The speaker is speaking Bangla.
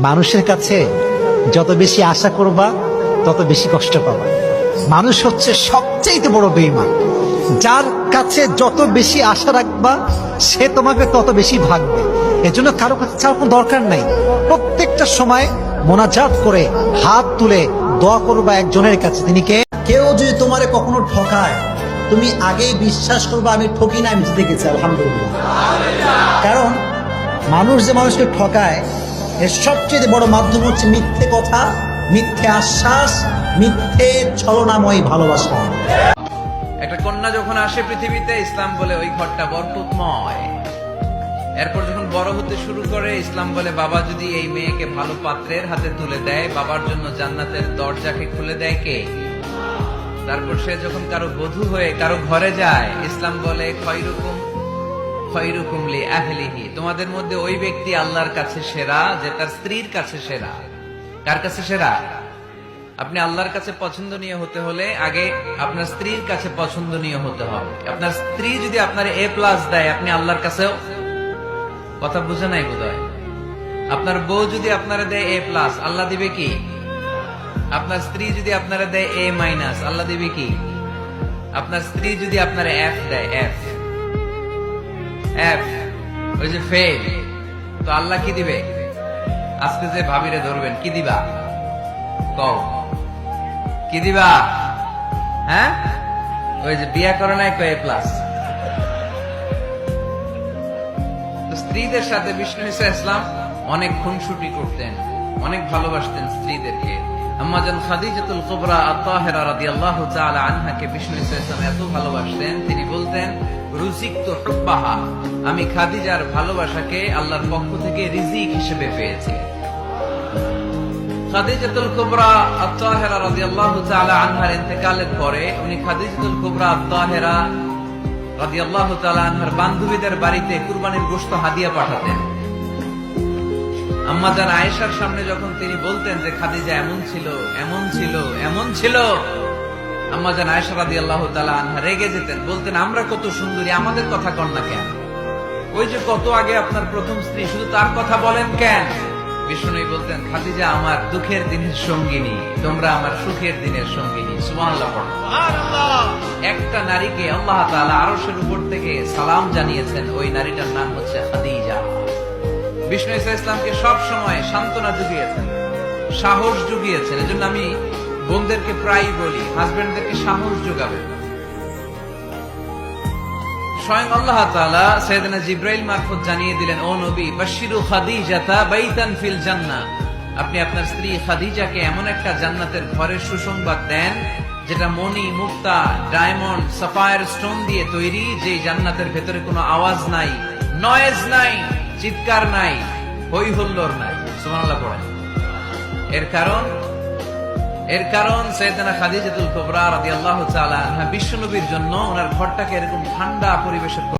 মানুষের কাছে যত বেশি আশা করবা তত বেশি কষ্ট পাবা। মানুষ হচ্ছে সবচেয়ে বড় বেঈমান। যার কাছে যত বেশি আশা রাখবা সে তোমাকে তত বেশি ভাগবে। এজন্য কারো কাছে চাওয়ার কোনো দরকার নাই। প্রত্যেকটা সময় মোনাজাত করে হাত তুলে দোয়া করবা একজনের কাছে, তিনি কে? কেউ যদি তোমারে কখনো ঠকায় তুমি আগেই বিশ্বাস করবা আমি ঠকি না, আমি জিতে গেছি আলহামদুলিল্লাহ। কারণ মানুষ যে মানুষকে ঠকায় এর সবচেয়ে বড় মাধ্যম হচ্ছে মিথ্যে কথা, মিথ্যে আশ্বাস, মিথ্যে ছলনাময় ভালোবাসা। একটা কন্যা যখন আসে পৃথিবীতে, ইসলাম বলে ওই ঘরটা বরকতময়। এরপর যখন বড় হতে শুরু করে, ইসলাম বলে বাবা যদি এই মেয়েকে ভালো পাত্রের হাতে তুলে দেয়, বাবার জন্য জান্নাতের দরজাকে খুলে দেয় কে? তারপর সে যখন কারো বধূ হয়ে কারো ঘরে যায়, ইসলাম বলে খয়রুকুম খয়রুকুম লি আহলিহি, তোমাদের মধ্যে ওই ব্যক্তি আল্লাহর কাছে সেরা যে তার স্ত্রীর কাছে সেরা। কার কাছে সেরা? আপনি আল্লাহর কাছে পছন্দনীয় হতে হলে আগে আপনার স্ত্রীর কাছে পছন্দনীয় হতে হবে। আপনার স্ত্রী যদি আপনার A+ দেয়, আপনি আল্লাহর কাছেও, কথা বুঝে নাই বোধহয়। আপনার বউ যদি আপনারা দেয় A+, আল্লাহ দিবে কি? আপনার স্ত্রী যদি আপনারা দেয় A-, আল্লাহ দিবে কি? আপনার স্ত্রী যদি আপনারা F দেয়, F ওই যে ফেল, তো আল্লাহ কি দিবে? আজকে যে ভাবিরে ধরবেন কি দিবা? কও কি দিবা? হ্যাঁ, ওই যে বিয়া করে নাই A+। তো স্ত্রীদের সাথে বিষ্ণু ঈসা ইসলাম অনেক খুনসুটি করতেন, অনেক ভালোবাসতেন স্ত্রীদেরকে। আম্মাজান খাদিজাতুল কুবরা আত-তাহেরা রাদিয়াল্লাহু তাআলা আনহাকে বিষ্ণু ঈসা ইসলাম এত ভালোবাসতেন, তিনি বলতেন রুজিকতু হুব্বাহা, আমি খাদিজার ভালোবাসাকে আল্লাহর পক্ষ থেকে রিজিক হিসেবে পেয়েছি। খাদিজাতুল কুবরা আত-তাহেরা রাদিয়াল্লাহু তাআলা আনহার ইন্তেকালের পরে উনি খাদিজাতুল কুবরা আত-তাহেরা রাদিয়াল্লাহু তাআলা আনহার বান্ধবীদের বাড়িতে কুরবানির গোশত হাদিয়া পাঠাতেন। আম্মাজান আয়েশার সামনে যখন তিনি বলতেন যে খাদিজা এমন ছিল, এমন ছিল, এমন ছিল, আম্মাজান আয়েশা রাদিয়াল্লাহু তাআলা আনহা রেগে যেতেন, বলতেন আমরা কত সুন্দরী, আমাদের কথা কন না কেন? ওই যে কত আগে আপনার প্রথম স্ত্রী, শুধু তার কথা বলেন কেন? বিষ্ণু বলতেন খাদিজা আমার দুঃখের দিনের সঙ্গিনী, তোমরা আমার সুখের দিনের সঙ্গিনী। সুবহানাল্লাহ পড়ো। একটা নারীকে আল্লাহ তাআলা আরশের উপর থেকে সালাম জানিয়েছেন, ওই নারীটার নাম হচ্ছে খাদিজা। বিষ্ণু ঈসা ইসলামকে সব সময় সান্ত্বনা জুগিয়েছেন, সাহস জুগিয়েছেন। এজন্য আমি বোনদেরকে প্রায় বলি হাজবেন্ডদেরকে সাহস যোগাবেন। স্বয়ং আল্লাহ তাআলা সাইয়েদনা জিবরাইল মারফত জানিয়ে দিলেন, ও নবী বাশশিরু খাদিজাতা বাইতান ফিল জান্নাহ, আপনি আপনার স্ত্রী খাদিজাকে এমন একটা জান্নাতের ঘরের সুসংবাদ দেন যেটা মণি, মুক্তা, ডায়মন্ড, সাফায়ার স্টোন দিয়ে তৈরি, যে জান্নাতের ভেতরে কোনো আওয়াজ নাই, নয়েজ নাই, চিৎকার নাই, হই হুল্লোড় নাই। সুবহানাল্লাহ পড়েন। এর কারণ সাইয়েদনা খাদিজাতুল কুবরা রাদিয়াল্লাহু তাআলা আনহা বিশ্বনবীর জন্য ওনার ঘরটাকে এরকম ঠান্ডা পরিবেশের